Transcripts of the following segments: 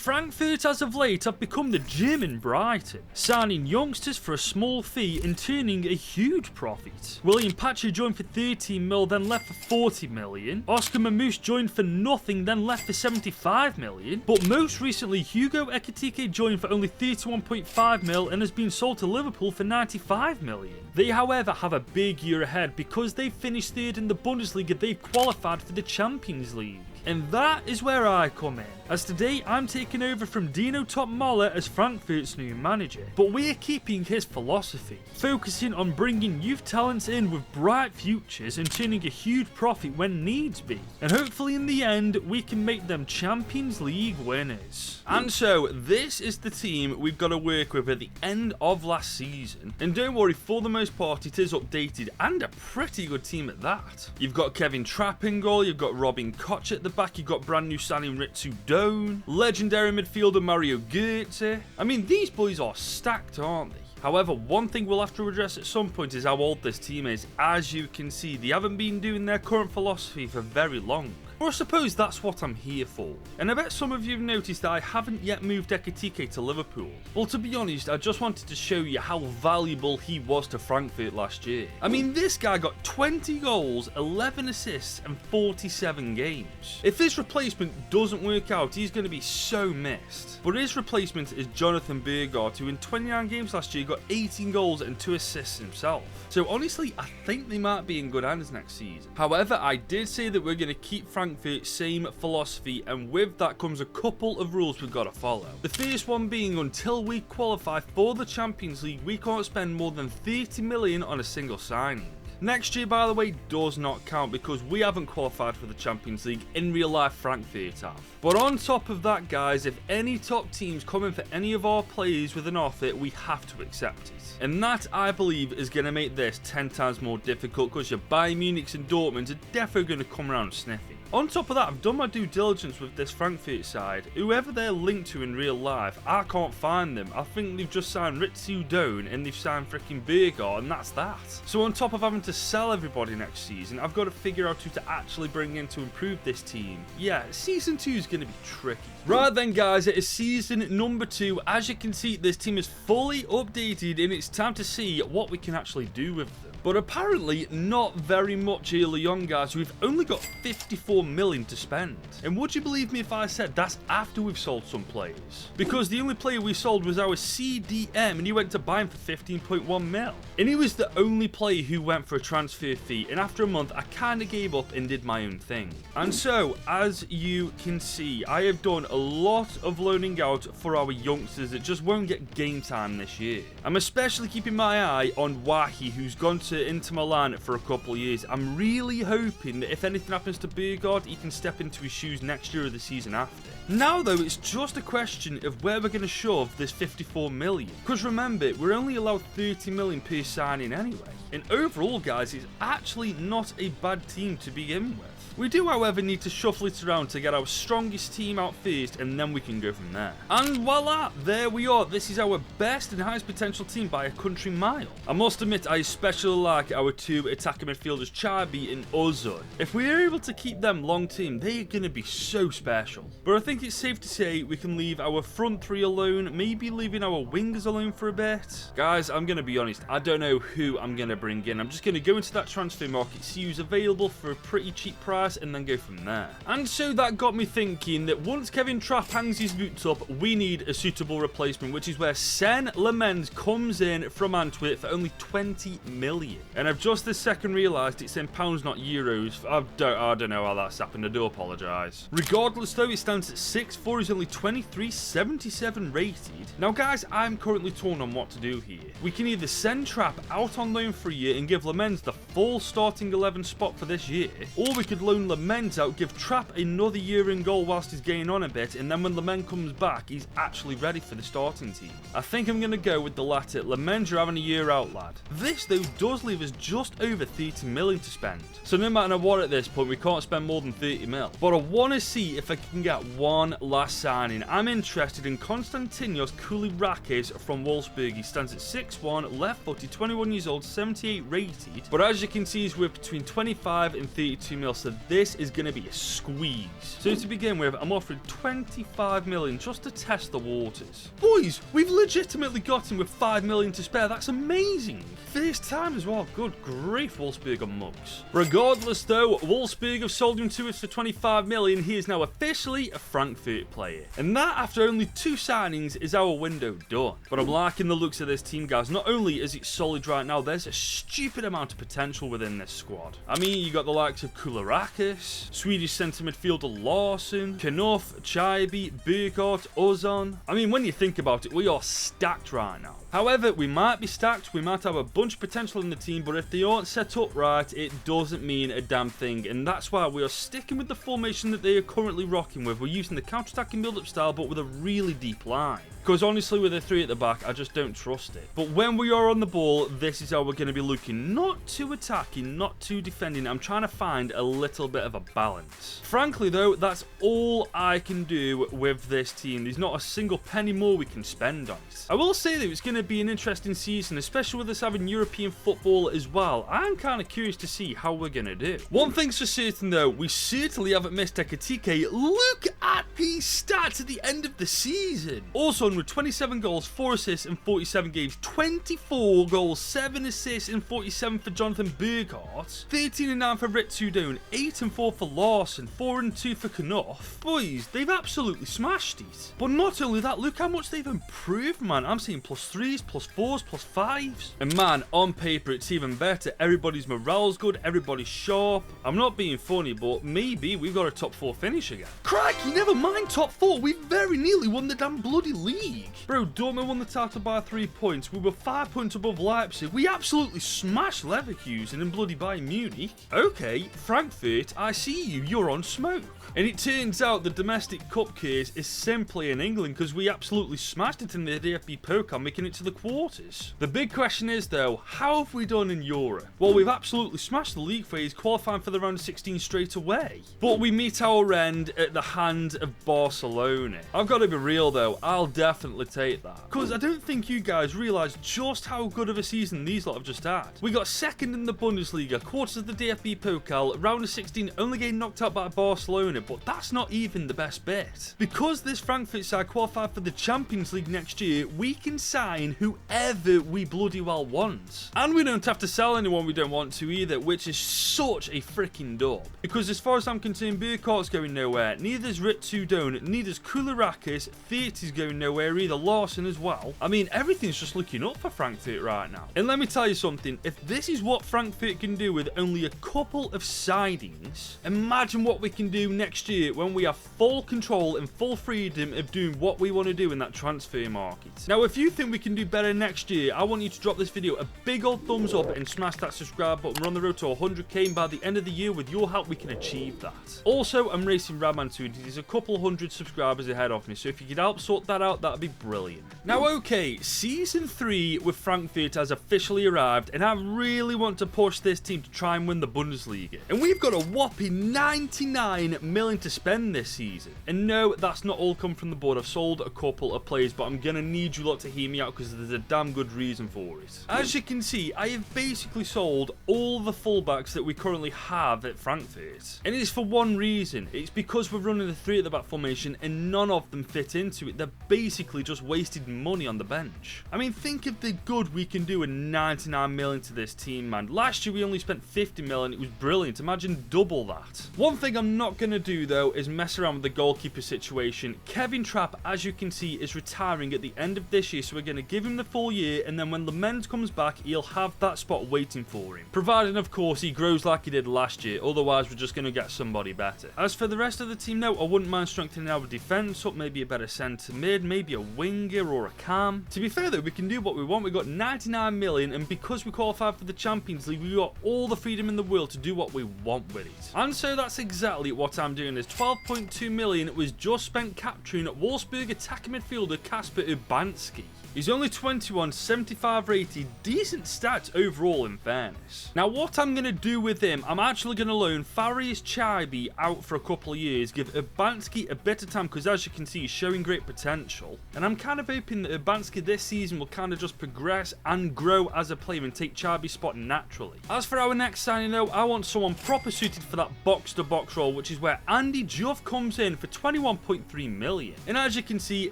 Frankfurt as of late have become the gym in Brighton, signing youngsters for a small fee and turning a huge profit. William Pacha joined for 13 mil, then left for 40 million. Oscar Mamouche joined for nothing, then left for 75 million. But most recently, Hugo Ekitike joined for only 31.5 mil and has been sold to Liverpool for 95 million. They, however, have a big year ahead because they've finished third in the Bundesliga. They've qualified for the Champions League. And that is where I come in, as today I'm taking over from Dino Topmoller as Frankfurt's new manager. But we're keeping his philosophy, focusing on bringing youth talents in with bright futures and turning a huge profit when needs be. And hopefully in the end, we can make them Champions League winners. And so, this is the team we've got to work with at the end of last season. And don't worry, for the most part, it is updated and a pretty good team at that. You've got Kevin Trapp in goal, you've got Robin Koch at the back, you've got brand new signing Ritsu Doan, legendary midfielder Mario Goetze. I mean, these boys are stacked, aren't they? However, one thing we'll have to address at some point is how old this team is. As you can see, they haven't been doing their current philosophy for very long. Or I suppose that's what I'm here for. And I bet some of you have noticed that I haven't yet moved Ekitike to Liverpool. Well, to be honest, I just wanted to show you how valuable he was to Frankfurt last year. I mean, this guy got 20 goals, 11 assists and 47 games. If his replacement doesn't work out, he's going to be so missed. But his replacement is Jonathan Bergard, who in 29 games last year got 18 goals and 2 assists himself. So honestly, I think they might be in good hands next season. However, I did say that we're going to keep Frankfurt's same philosophy, and with that comes a couple of rules we've got to follow. The first one being, until we qualify for the Champions League, we can't spend more than 30 million on a single signing. Next year, by the way, does not count because we haven't qualified for the Champions League. In real life, Frankfurt have. But on top of that, guys, if any top teams come in for any of our players with an offer, we have to accept it. And that, I believe, is going to make this 10 times more difficult because your Bayern Munichs and Dortmunds are definitely going to come around sniffing. On top of that, I've done my due diligence with this Frankfurt side. Whoever they're linked to in real life, I can't find them. I think they've just signed Ritsu Doan and they've signed freaking Bergard, and that's that. So on top of having to sell everybody next season, I've got to figure out who to actually bring in to improve this team. Yeah, season 2 is going to be tricky. Right then, guys, it is season number 2. As you can see, this team is fully updated and it's time to see what we can actually do with them. But apparently not very much early on, guys. We've only got 54 million to spend. And would you believe me if I said that's after we've sold some players? Because the only player we sold was our CDM and he went to buy him for 15.1 mil. And he was the only player who went for a transfer fee. And after a month, I kind of gave up and did my own thing. And so, as you can see, I have done a lot of loaning out for our youngsters that just won't get game time this year. I'm especially keeping my eye on Wahi, who's gone to Inter Milan for a couple of years. I'm really hoping that if anything happens to Bergard, he can step into his shoes next year or the season after. Now though, it's just a question of where we're going to shove this 54 million. Because remember, we're only allowed 30 million per signing anyway. And overall, guys, it's actually not a bad team to begin with. We do, however, need to shuffle it around to get our strongest team out first, and then we can go from there. And voila, there we are. This is our best and highest potential team by a country mile. I must admit, I especially like our 2 attacker midfielders, Chabi and Ozun. If we are able to keep them long term, they're going to be so special. But I think it's safe to say we can leave our front 3 alone, maybe leaving our wingers alone for a bit. Guys, I'm going to be honest, I don't know who I'm going to bring in. I'm just going to go into that transfer market, see who's available for a pretty cheap price, and then go from there. And so that got me thinking that once Kevin Trapp hangs his boots up, we need a suitable replacement, which is where Sen Lemens comes in from Antwerp for only 20 million. And I've just this second realised it's in pounds, not euros. I don't know how that's happened. I do apologise. Regardless though, it stands at 6'4", he's only 23.77 rated. Now guys, I'm currently torn on what to do here. We can either send Trapp out on loan for a year and give Lemens the full starting 11 spot for this year, or we could loan Lemens out, give Trapp another year in goal whilst he's getting on a bit, and then when Lemens comes back, he's actually ready for the starting team. I think I'm going to go with the latter. Lemens, you're having a year out, lad. This, though, does leave us just over 30 million to spend. So no matter what at this point, we can't spend more than 30 mil. But I want to see if I can get one last signing. I'm interested in Konstantinos Koulirakis from Wolfsburg. He stands at 6'1", left-footed, 21 years old, 78 rated. But as you can see, he's worth between 25 and 32 mil, so this is going to be a squeeze. So to begin with, I'm offering 25 million just to test the waters. Boys, we've legitimately got him with 5 million to spare. That's amazing. First time as well. Good grief, Wolfsburg and mugs. Regardless though, Wolfsburg have sold him to us for 25 million. He is now officially a Frankfurt player. And that, after only 2 signings, is our window done. But I'm liking the looks of this team, guys. Not only is it solid right now, there's a stupid amount of potential within this squad. I mean, you got the likes of Kularakis, Swedish centre midfielder Larsson, Knopf, Chaibi, Burkhardt, Ozan. I mean, when you think about it, we are stacked right now. However, we might be stacked, we might have a bunch of potential in the team, but if they aren't set up right, it doesn't mean a damn thing, and that's why we are sticking with the formation that they are currently rocking with. We're using the counter-attacking build-up style, but with a really deep line. Because honestly, with the 3 at the back, I just don't trust it. But when we are on the ball, this is how we're going to be looking. Not too attacking, not too defending. I'm trying to find a little bit of a balance. Frankly, though, that's all I can do with this team. There's not a single penny more we can spend on it. I will say, though, it's going to be an interesting season, especially with us having European football as well. I'm kind of curious to see how we're going to do. One thing's for certain, though, we certainly haven't missed Ekatike. Look at these stats at the end of the season. Also, with 27 goals, 4 assists in 47 games, 24 goals, 7 assists in 47 for Jonathan Burkhardt, 13 and 9 for Ritsu, 8 and 4 for Larsson, 4 and 2 for Knopf. Boys, they've absolutely smashed it. But not only that, look how much they've improved, man. I'm seeing +3s, +4s, +5s. And man, on paper, it's even better. Everybody's morale's good, everybody's sharp. I'm not being funny, but maybe we've got a top 4 finish again. Crikey, never mind top 4. We very nearly won the damn bloody league. Bro, Dortmund won the title by 3 points. We were 5 points above Leipzig. We absolutely smashed Leverkusen and bloody Bayern Munich. Okay, Frankfurt, I see you. You're on smoke. And it turns out the domestic cup case is simply in England because we absolutely smashed it in the DFB Pokal, making it to the quarters. The big question is, though, how have we done in Europe? Well, we've absolutely smashed the league phase, qualifying for the round of 16 straight away. But we meet our end at the hand of Barcelona. I've got to be real, though. I'll definitely take that. Because I don't think you guys realise just how good of a season these lot have just had. We got second in the Bundesliga, quarters of the DFB Pokal, round of 16, only getting knocked out by Barcelona. But that's not even the best bit. Because this Frankfurt side qualified for the Champions League next year, we can sign whoever we bloody well want. And we don't have to sell anyone we don't want to either, which is such a freaking dub. Because as far as I'm concerned, Burkhardt's going nowhere, neither's Ritsu, neither's Kularakis, 30's going nowhere either, Larsson as well. I mean, everything's just looking up for Frankfurt right now. And let me tell you something, if this is what Frankfurt can do with only a couple of sidings, imagine what we can do next year when we have full control and full freedom of doing what we want to do in that transfer market. Now, if you think we can do better next year, I want you to drop this video a big old thumbs up and smash that subscribe button. We're on the road to 100k, and by the end of the year, with your help, we can achieve that. Also, I'm racing Radman2. He's a couple 100 subscribers ahead of me, so if you could help sort that out, that'd be brilliant. Now, okay, season 3 with Frankfurt has officially arrived, and I really want to push this team to try and win the Bundesliga. And we've got a whopping 99 million to spend this season. And no, that's not all come from the board. I've sold a couple of players, but I'm gonna need you lot to hear me out because there's a damn good reason for it. As you can see, I have basically sold all the fullbacks that we currently have at Frankfurt. And it's for one reason. It's because we're running the 3 at the back formation and none of them fit into it. They're basically just wasted money on the bench. I mean, think of the good we can do with 99 million to this team, man. Last year we only spent 50 million. It was brilliant. Imagine double that. One thing I'm not gonna do, though, is mess around with the goalkeeper situation. Kevin Trapp, as you can see, is retiring at the end of this year, so we're going to give him the full year, and then when Lament comes back, he'll have that spot waiting for him. Providing, of course, he grows like he did last year, otherwise we're just going to get somebody better. As for the rest of the team, no, I wouldn't mind strengthening our defence up, maybe a better centre mid, maybe a winger or a cam. To be fair, though, we can do what we want. We got 99 million, and because we qualified for the Champions League, we got all the freedom in the world to do what we want with it. And so that's exactly what I'm doing. This 12.2 million was just spent capturing Wolfsburg attacking midfielder Kasper Urbanski. He's only Only 21, 75 rated, decent stats overall in fairness. Now what I'm going to do with him, I'm actually going to loan Farius Chaibi out for a couple of years, give Urbanski a bit of time because as you can see he's showing great potential. And I'm kind of hoping that Urbanski this season will kind of just progress and grow as a player and take Chaibi's spot naturally. As for our next signing though, I want someone proper suited for that box-to-box role, which is where Andy Juff comes in for 21.3 million. And as you can see,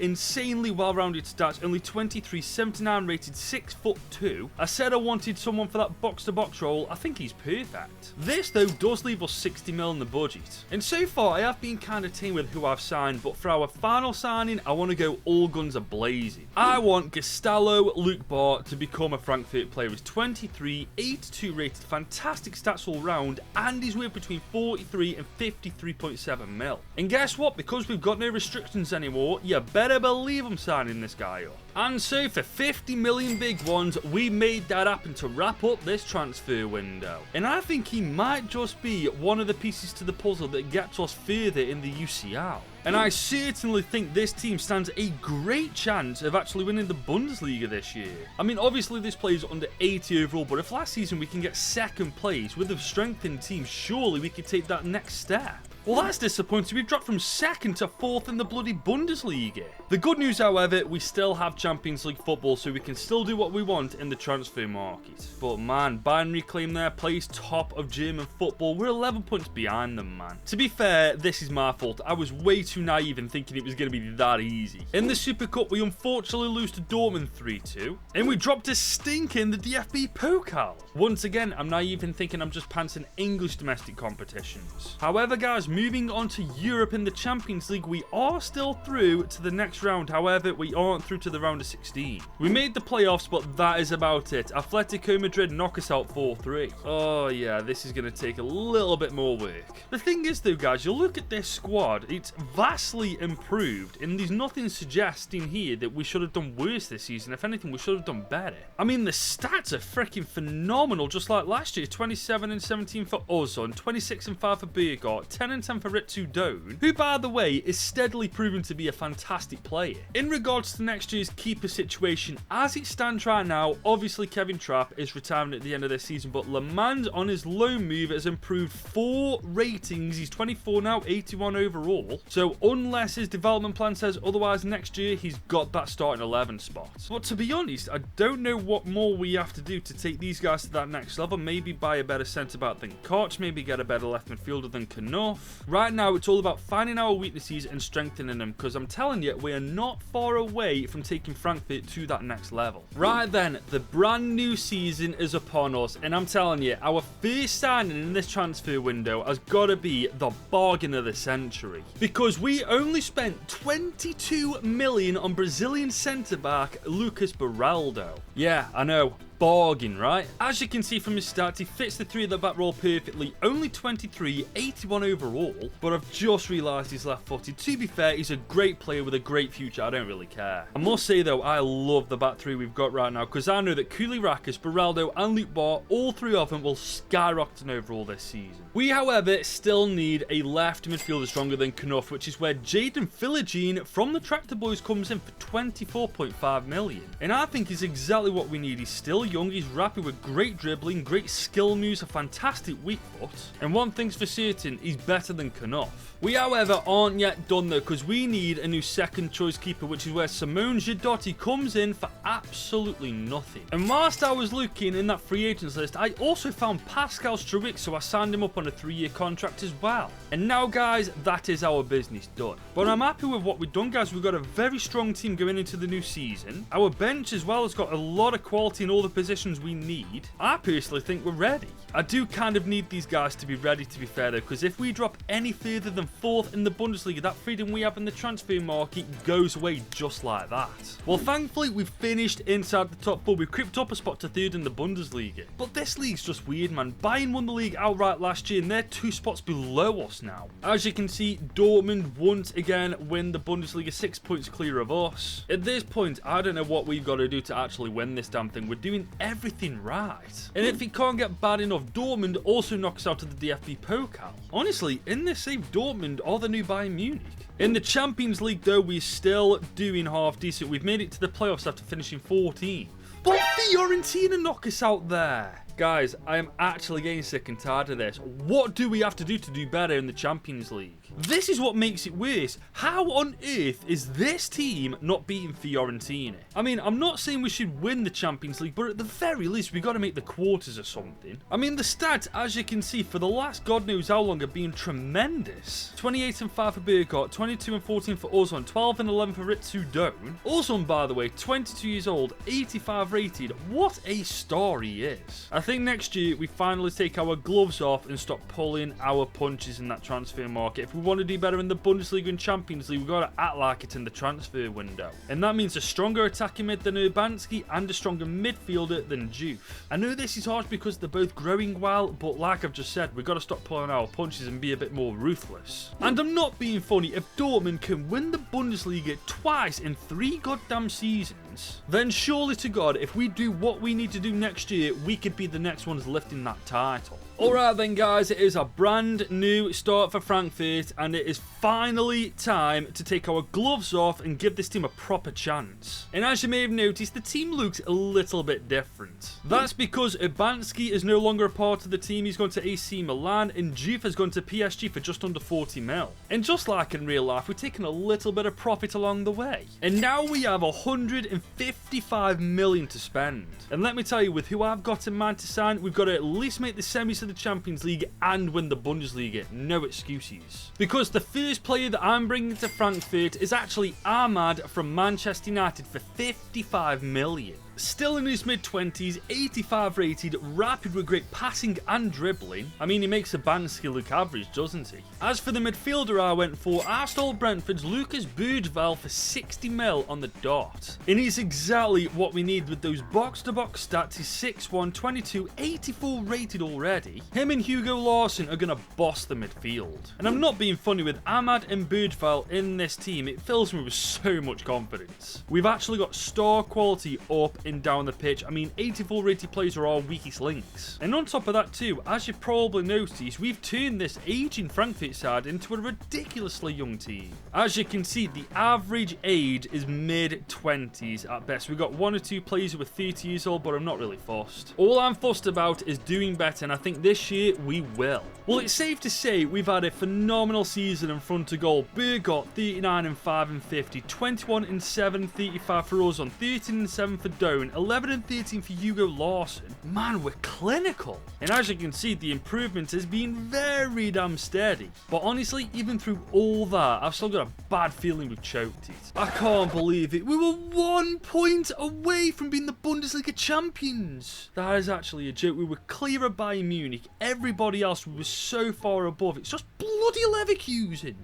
insanely well-rounded stats, only 23, 79 rated, 6'2". I said I wanted someone for that box-to-box role. I think he's perfect. This though does leave us 60 mil in the budget. And so far I have been kind of tame with who I've signed, but for our final signing, I want to go all guns a blazing. I want Gustavo Luke Bart to become a Frankfurt player. He's 23, 82 rated, fantastic stats all round, and he's worth between 43 and 53.7 mil. And guess what? Because we've got no restrictions anymore, you better believe I'm signing this guy up. And so for 50 million big ones, we made that happen to wrap up this transfer window. And I think he might just be one of the pieces to the puzzle that gets us further in the UCL. And I certainly think this team stands a great chance of actually winning the Bundesliga this year. I mean, obviously this plays under 80 overall, but if last season we can get second place with a strengthened team, surely we could take that next step. Well, that's disappointing. We've dropped from second to fourth in the bloody Bundesliga. The good news, however, we still have Champions League football, so we can still do what we want in the transfer market. But man, Binary claim their place top of German football. We're 11 points behind them, man. To be fair, this is my fault. I was way too naive in thinking it was going to be that easy. In the Super Cup, we unfortunately lose to Dortmund 3-2, and we dropped a stinker in the DFB Pokal. Once again, I'm naive in thinking I'm just pantsing English domestic competitions. However, guys, moving on to Europe in the Champions League, we are still through to the next round. However, we aren't through to the round of 16. We made the playoffs, but that is about it. Atletico Madrid knock us out 4-3. Oh yeah, this is going to take a little bit more work. The thing is though, guys, you look at this squad, it's vastly improved, and there's nothing suggesting here that we should have done worse this season. If anything, we should have done better. I mean, the stats are freaking phenomenal, just like last year. 27 and 17 for Ozon, 26 and 5 for Birgott, 10 and 10 for Ritsu Doan, who by the way is steadily proven to be a fantastic player. In regards to next year's keeper situation, as it stands right now, obviously Kevin Trapp is retiring at the end of this season, but Le Mans on his loan move has improved 4 ratings. He's 24 now, 81 overall. So unless his development plan says otherwise, next year he's got that starting 11 spot. But to be honest, I don't know what more we have to do to take these guys to that next level. Maybe buy a better centre-back than Koch, maybe get a better left midfielder than Knuff. Right now, it's all about finding our weaknesses and strengthening them, because I'm telling you, we are not far away from taking Frankfurt to that next level. Right then, the brand new season is upon us, and I'm telling you, our first signing in this transfer window has got to be the bargain of the century, because we only spent 22 million on Brazilian centre-back Lucas Beraldo. Yeah, I know. Bargain, right? As you can see from his stats, he fits the 3 at the back role perfectly. Only 23, 81 overall, but I've just realised he's left-footed. To be fair, he's a great player with a great future. I don't really care. I must say though, I love the back 3 we've got right now, because I know that Koulirakis, Beraldo and Luke Bart, all 3 of them will skyrocket in overall this season. We, however, still need a left midfielder stronger than Knuff, which is where Jaden Philogene from the Tractor Boys comes in for 24.5 million. And I think he's exactly what we need. He's still young, he's rapid with great dribbling, great skill moves, a fantastic weak foot, and one thing's for certain, he's better than Knuff. We, however, aren't yet done though, because we need a new second choice keeper, which is where Simone Gidotti comes in for absolutely nothing. And whilst I was looking in that free agents list, I also found Pascal Struijk, so I signed him up on a 3-year contract as well. And now, guys, that is our business done. But I'm happy with what we've done, guys. We've got a very strong team going into the new season. Our bench as well has got a lot of quality in all the positions we need. I personally think we're ready. I do kind of need these guys to be ready, to be fair though, because if we drop any further than 4th in the Bundesliga, that freedom we have in the transfer market goes away just like that. Well, thankfully, we've finished inside the top 4. We've crept up a spot to 3rd in the Bundesliga. But this league's just weird, man. Bayern won the league outright last year, and they're 2 spots below us now. As you can see, Dortmund once again win the Bundesliga, 6 points clear of us. At this point, I don't know what we've got to do to actually win this damn thing. We're doing everything right. And if it can't get bad enough, Dortmund also knocks out of the DFB Pokal. Honestly, in this save, Dortmund are the new Bayern Munich. In the Champions League, though, we're still doing half decent. We've made it to the playoffs after finishing 14th. But Fiorentina knock us out there. Guys, I am actually getting sick and tired of this. What do we have to do better in the Champions League? This is what makes it worse. How on earth is this team not beating Fiorentina? I mean, I'm not saying we should win the Champions League, but at the very least, we got to make the quarters or something. I mean, the stats, as you can see, for the last God knows how long have been tremendous. 28 and 5 for Burkhardt, 22 and 14 for Ozon, 12 and 11 for Ritsu Doan. Ozon, by the way, 22 years old, 85 rated. What a star he is. I think next year we finally take our gloves off and stop pulling our punches in that transfer market. If we want to do better in the Bundesliga and Champions League, we've got to act like it in the transfer window. And that means a stronger attacking mid than Urbanski and a stronger midfielder than Juve. I know this is harsh because they're both growing well, but like I've just said, we've got to stop pulling our punches and be a bit more ruthless. And I'm not being funny, if Dortmund can win the Bundesliga twice in 3 goddamn seasons, then surely to God, if we do what we need to do next year, we could be the next ones lifting that title. Alright then guys, it is a brand new start for Frankfurt and it is finally time to take our gloves off and give this team a proper chance. And as you may have noticed, the team looks a little bit different. That's because Urbanski is no longer a part of the team. He's gone to AC Milan and Juve has gone to PSG for just under 40 mil. And just like in real life, we've taken a little bit of profit along the way. And now we have 155 million to spend. And let me tell you, with who I've got in mind to sign, we've got to at least make the semis of the Champions League and win the Bundesliga. No excuses. Because the first player that I'm bringing to Frankfurt is actually Ahmad from Manchester United for 55 million. Still in his mid-20s, 85 rated, rapid with great passing and dribbling. I mean, he makes Urbanski look average, doesn't he? As for the midfielder I went for, I stole Brentford's Lucas Bergvall for 60 mil on the dot. And he's exactly what we need with those box-to-box stats. He's 6'1", 22, 84 rated already. Him and Hugo Larsson are going to boss the midfield. And I'm not being funny, with Ahmad and Bergvall in this team, it fills me with so much confidence. We've actually got star quality up and down the pitch. I mean, 84 rated players are our weakest links. And on top of that too, as you probably noticed, we've turned this aging Frankfurt side into a ridiculously young team. As you can see, the average age is mid-20s at best. We've got 1 or 2 players who are 30 years old, but I'm not really fussed. All I'm fussed about is doing better, and I think this year we will. Well, it's safe to say we've had a phenomenal season in front of goal. Burghardt 39 and 5 and 50, 21 and 7 and 35 for Ozon, 13 and 7 for Doan, 11 and 13 for Hugo Larsson. Man, we're clinical. And as you can see, the improvement has been very damn steady. But honestly, even through all that, I've still got a bad feeling we've choked it. I can't believe it. We were 1 point away from being the Bundesliga champions. That is actually a joke. We were clear of Bayern Munich. Everybody else was so far above. It's just bloody Leverkusen.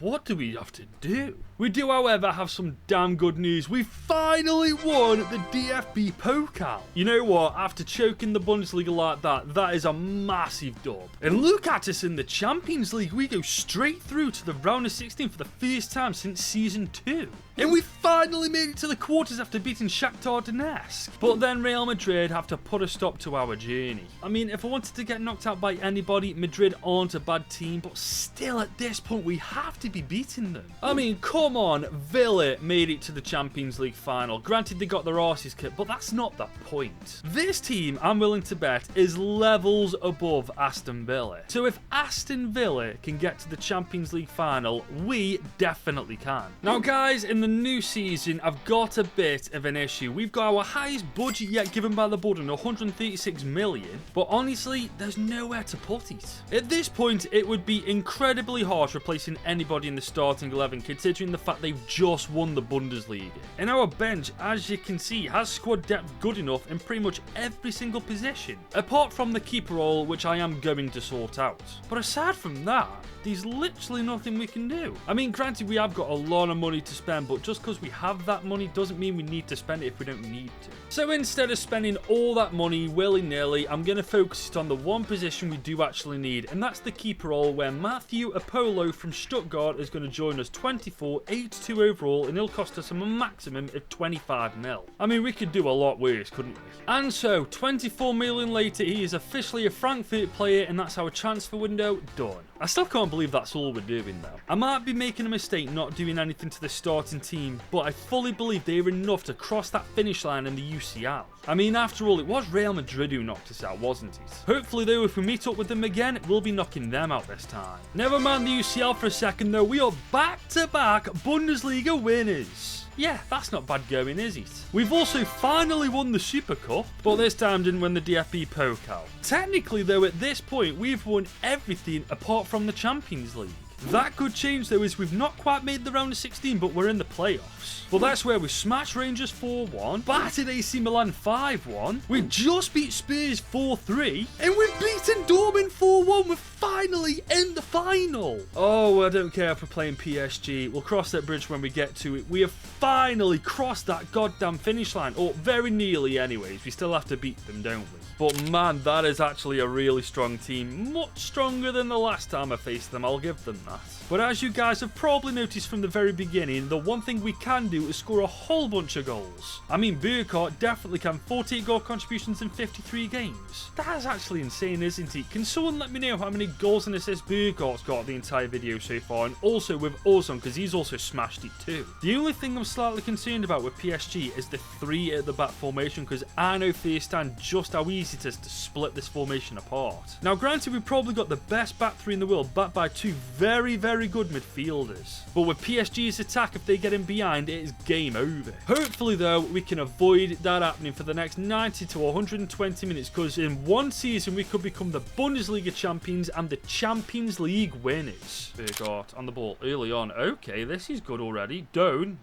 What do we have to do? We do, however, have some damn good news. We finally won the DFB Pokal. You know what? After choking the Bundesliga like that, that is a massive dub. And look at us in the Champions League. We go straight through to the round of 16 for the first time since season 2. And we finally made it to the quarters after beating Shakhtar Donetsk. But then Real Madrid have to put a stop to our journey. I mean, if I wanted to get knocked out by anybody, Madrid aren't a bad team, but still at this point we have to be beating them. I mean, come on, Villa made it to the Champions League final. Granted, they got their arses kicked, but that's not the point. This team, I'm willing to bet, is levels above Aston Villa. So if Aston Villa can get to the Champions League final, we definitely can. Now guys, in the new season, I've got a bit of an issue. We've got our highest budget yet given by the board, 136 million, but honestly, there's nowhere to put it. At this point, it would be incredibly harsh replacing anybody in the starting 11, considering the fact they've just won the Bundesliga. And our bench, as you can see, has squad depth good enough in pretty much every single position, apart from the keeper role, which I am going to sort out. But aside from that, there's literally nothing we can do. I mean, granted, we have got a lot of money to spend, but but just because we have that money doesn't mean we need to spend it if we don't need to. So instead of spending all that money willy-nilly, I'm going to focus it on the one position we do actually need, and that's the keeper role, where Matthew Apollo from Stuttgart is going to join us. 24, 82 overall, and he'll cost us a maximum of 25 mil. I mean, we could do a lot worse, couldn't we? And so, 24 million later, he is officially a Frankfurt player, and that's our transfer window done. I still can't believe that's all we're doing, though. I might be making a mistake not doing anything to the starting team, but I fully believe they're enough to cross that finish line in the UCL. I mean, after all, it was Real Madrid who knocked us out, wasn't it? Hopefully, though, if we meet up with them again, we'll be knocking them out this time. Never mind the UCL for a second, though. We are back-to-back Bundesliga winners. Yeah, that's not bad going, is it? We've also finally won the Super Cup, but this time didn't win the DFB Pokal. Technically, though, at this point, we've won everything apart from the Champions League. That could change, though, as we've not quite made the round of 16, but we're in the playoffs. Well, that's where we smashed Rangers 4-1, battered AC Milan 5-1, we just beat Spurs 4-3, and we've beaten Dortmund 4-1. We're finally in the final. Oh, I don't care if we're playing PSG. We'll cross that bridge when we get to it. We have finally crossed that goddamn finish line, or very nearly anyways. We still have to beat them, don't we? But man, that is actually a really strong team. Much stronger than the last time I faced them, I'll give them that. But as you guys have probably noticed from the very beginning, the one thing we can do is score a whole bunch of goals. I mean, Burkhardt definitely can. 48 goal contributions in 53 games. That is actually insane, isn't it? Can someone let me know how many goals and assists Burkhardt's got the entire video so far, and also with Ozan, because he's also smashed it too. The only thing I'm slightly concerned about with PSG is the 3 at the back formation, because I know firsthand just how easy it is to split this formation apart. Now, granted, we've probably got the best back 3 in the world, backed by 2 very, very good midfielders. But with PSG's attack, if they get in behind, it is game over. Hopefully, though, we can avoid that happening for the next 90 to 120 minutes, because in one season, we could become the Bundesliga champions and the Champions League winners. Burkhardt on the ball early on. Okay, this is good already. Don't.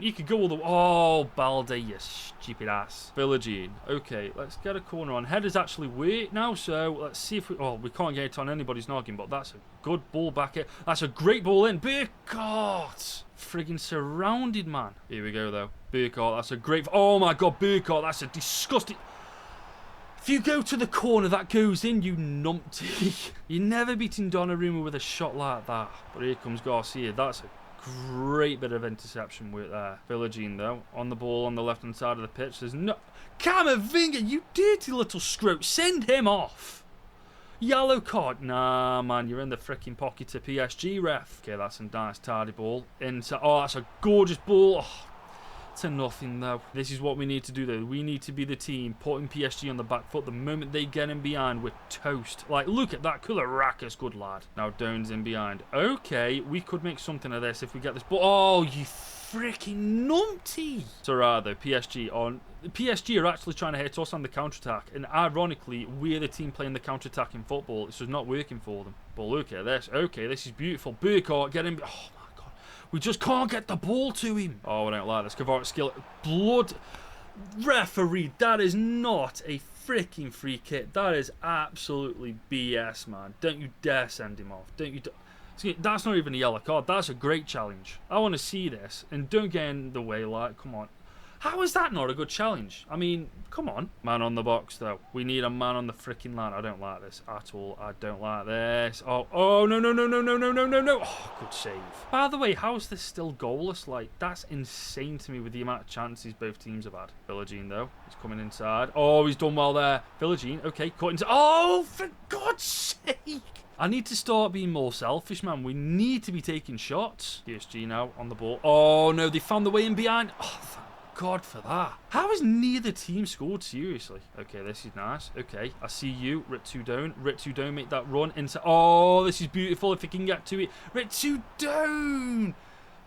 You could go all the way. Oh, Balde, you stupid ass. Villagine. Okay, let's get a corner on. Headers actually work now, so let's see if we... Oh, we can't get it on anybody's noggin, but that's a good ball back here. That's a great ball in. Burkhardt! Friggin' surrounded, man. Here we go, though. Burkhardt, that's a great... Oh, my God, Burkhardt, that's a disgusting... If you go to the corner, that goes in, you numpty. You're never beating Donnarumma with a shot like that. But here comes Garcia. That's a great bit of interception work there. Villagine, though, on the ball on the left-hand side of the pitch. There's no... Camavinga, you dirty little scroat. Send him off. Yellow card. Nah, man, you're in the freaking pocket to PSG, ref. Okay, that's a nice tidy ball. Into... Oh, that's a gorgeous ball. Oh, to nothing, though. This is what we need to do, though. We need to be the team putting PSG on the back foot. The moment they get in behind, we're toast. Like, look at that. Kularakis, good lad. Now, Doan's in behind. Okay, we could make something of this if we get this ball. Oh, you freaking numpty. So, rather, PSG are actually trying to hit us on the counter-attack. And ironically, we're the team playing the counter-attack in football. It's just not working for them. But look at this. Okay, this is beautiful. Burkhardt, get in. Oh, we just can't get the ball to him. Oh, I don't like this. Kvarat skill. Blood. Referee, that is not a freaking free kick. That is absolutely BS, man. Don't you dare send him off. Don't you... That's not even a yellow card. That's a great challenge. I want to see this. And don't get in the way, like, come on. How is that not a good challenge? I mean, come on. Man on the box, though. We need a man on the freaking line. I don't like this at all. I don't like this. Oh, no. Oh, good save. By the way, how is this still goalless? Like, that's insane to me with the amount of chances both teams have had. Villagine, though. He's coming inside. Oh, he's done well there. Villagine, okay, cut into... Oh, for God's sake. I need to start being more selfish, man. We need to be taking shots. PSG now on the ball. Oh, no, they found the way in behind. Oh, thank God for that. How has neither team scored? Seriously. Okay, this is nice. Okay, I see you. Ritsu down. Ritsu down. Make that run into... Oh, this is beautiful if he can get to it. Ritsu down.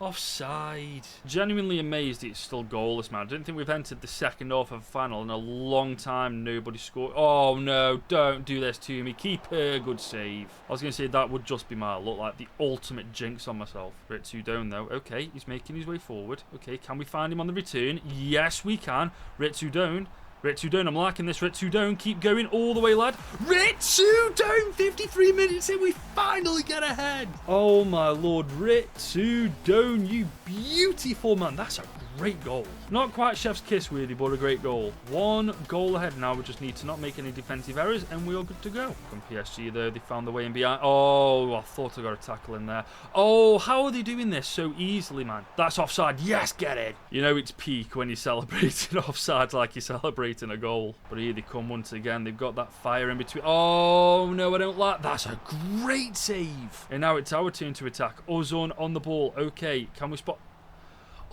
Offside. Genuinely amazed it's still goalless, man. I don't think we've entered the second half of a final in a long time. Nobody scored. Oh, no. Don't do this to me. Keeper, good save. I was going to say that would just be my look like the ultimate jinx on myself. Ritsu down, though. Okay, he's making his way forward. Okay, can we find him on the return? Yes, we can. Ritsu down. Ritsu-Down, I'm liking this. Ritsu-Down, keep going all the way, lad. Ritsu-Down, 53 minutes in, we finally get ahead. Oh my lord, Ritsu-Down, you beautiful man. That's a great goal. Not quite chef's kiss worthy, but a great goal. 1 goal ahead now. We just need to not make any defensive errors and we're all good to go. From PSG there, they found the way in behind. Oh, I thought I got a tackle in there. Oh, how are they doing this so easily, man? That's offside. Yes, get it. You know it's peak when you're celebrating offside like you're celebrating a goal. But here they come once again. They've got that fire in between. Oh, no, I don't like. That's a great save. And now it's our turn to attack. Ozone on the ball. Okay, can we spot...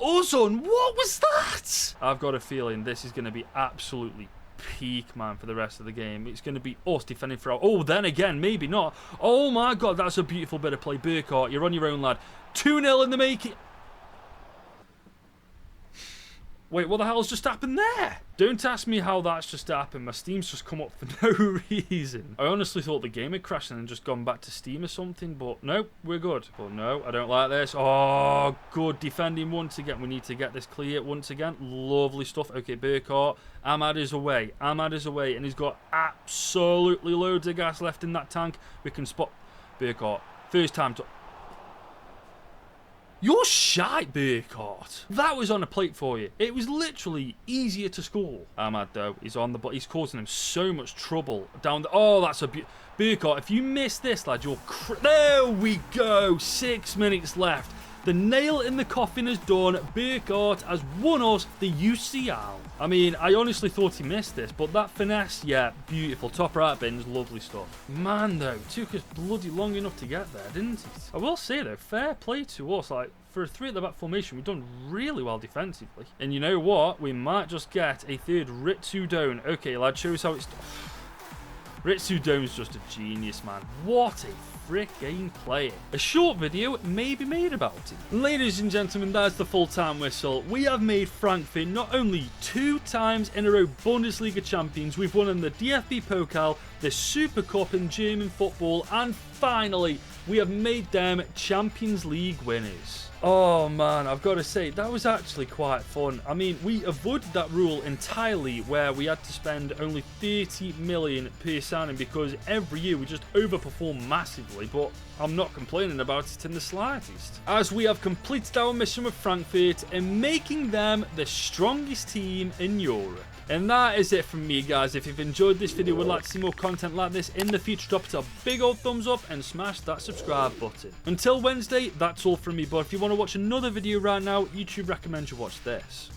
Ozone, what was that? I've got a feeling this is going to be absolutely peak, man, for the rest of the game. It's going to be us defending for... Oh, then again, maybe not. Oh, my God, that's a beautiful bit of play. Burkhardt, you're on your own, lad. 2-0 in the making. Wait, what the hell's just happened there? Don't ask me how that's just happened. My Steam's just come up for no reason. I honestly thought the game had crashed and just gone back to Steam or something, but no, we're good. But no, I don't like this. Oh, good defending once again. We need to get this clear once again. Lovely stuff. Okay, Burkhardt. Ahmad is away. Ahmad is away, and he's got absolutely loads of gas left in that tank. We can spot Burkhardt. First time to... You're shite, Burkhardt. That was on a plate for you. It was literally easier to score. Ahmad, though, is on the ball. He's causing him so much trouble down the... Oh, that's a... Burkhardt, if you miss this, lad, you're... There we go. 6 minutes left. The nail in the coffin is done. Burkhardt has won us the UCL. I mean, I honestly thought he missed this, but that finesse, yeah, beautiful. Top right bins, lovely stuff. Man, though, took us bloody long enough to get there, didn't it? I will say, though, fair play to us. Like, for a 3 at the back formation, we've done really well defensively. And you know what? We might just get a third Ritsu-Down. Okay, lad, show us how it's... Ritsu-Down's just a genius, man. What a freaking player. A short video may be made about it. Ladies and gentlemen, that's the full-time whistle. We have made Frankfurt not only 2 times in a row Bundesliga champions, we've won in the DFB Pokal, the Super Cup in German football, and finally, we have made them Champions League winners. Oh man, I've got to say, that was actually quite fun. I mean, we avoided that rule entirely where we had to spend only 30 million per signing because every year we just overperform massively, but I'm not complaining about it in the slightest. As we have completed our mission with Frankfurt and making them the strongest team in Europe. And that is it from me, guys. If you've enjoyed this video, would like to see more content like this in the future, drop it a big old thumbs up and smash that subscribe button. Until Wednesday, that's all from me. But if you want to watch another video right now, YouTube recommends you watch this.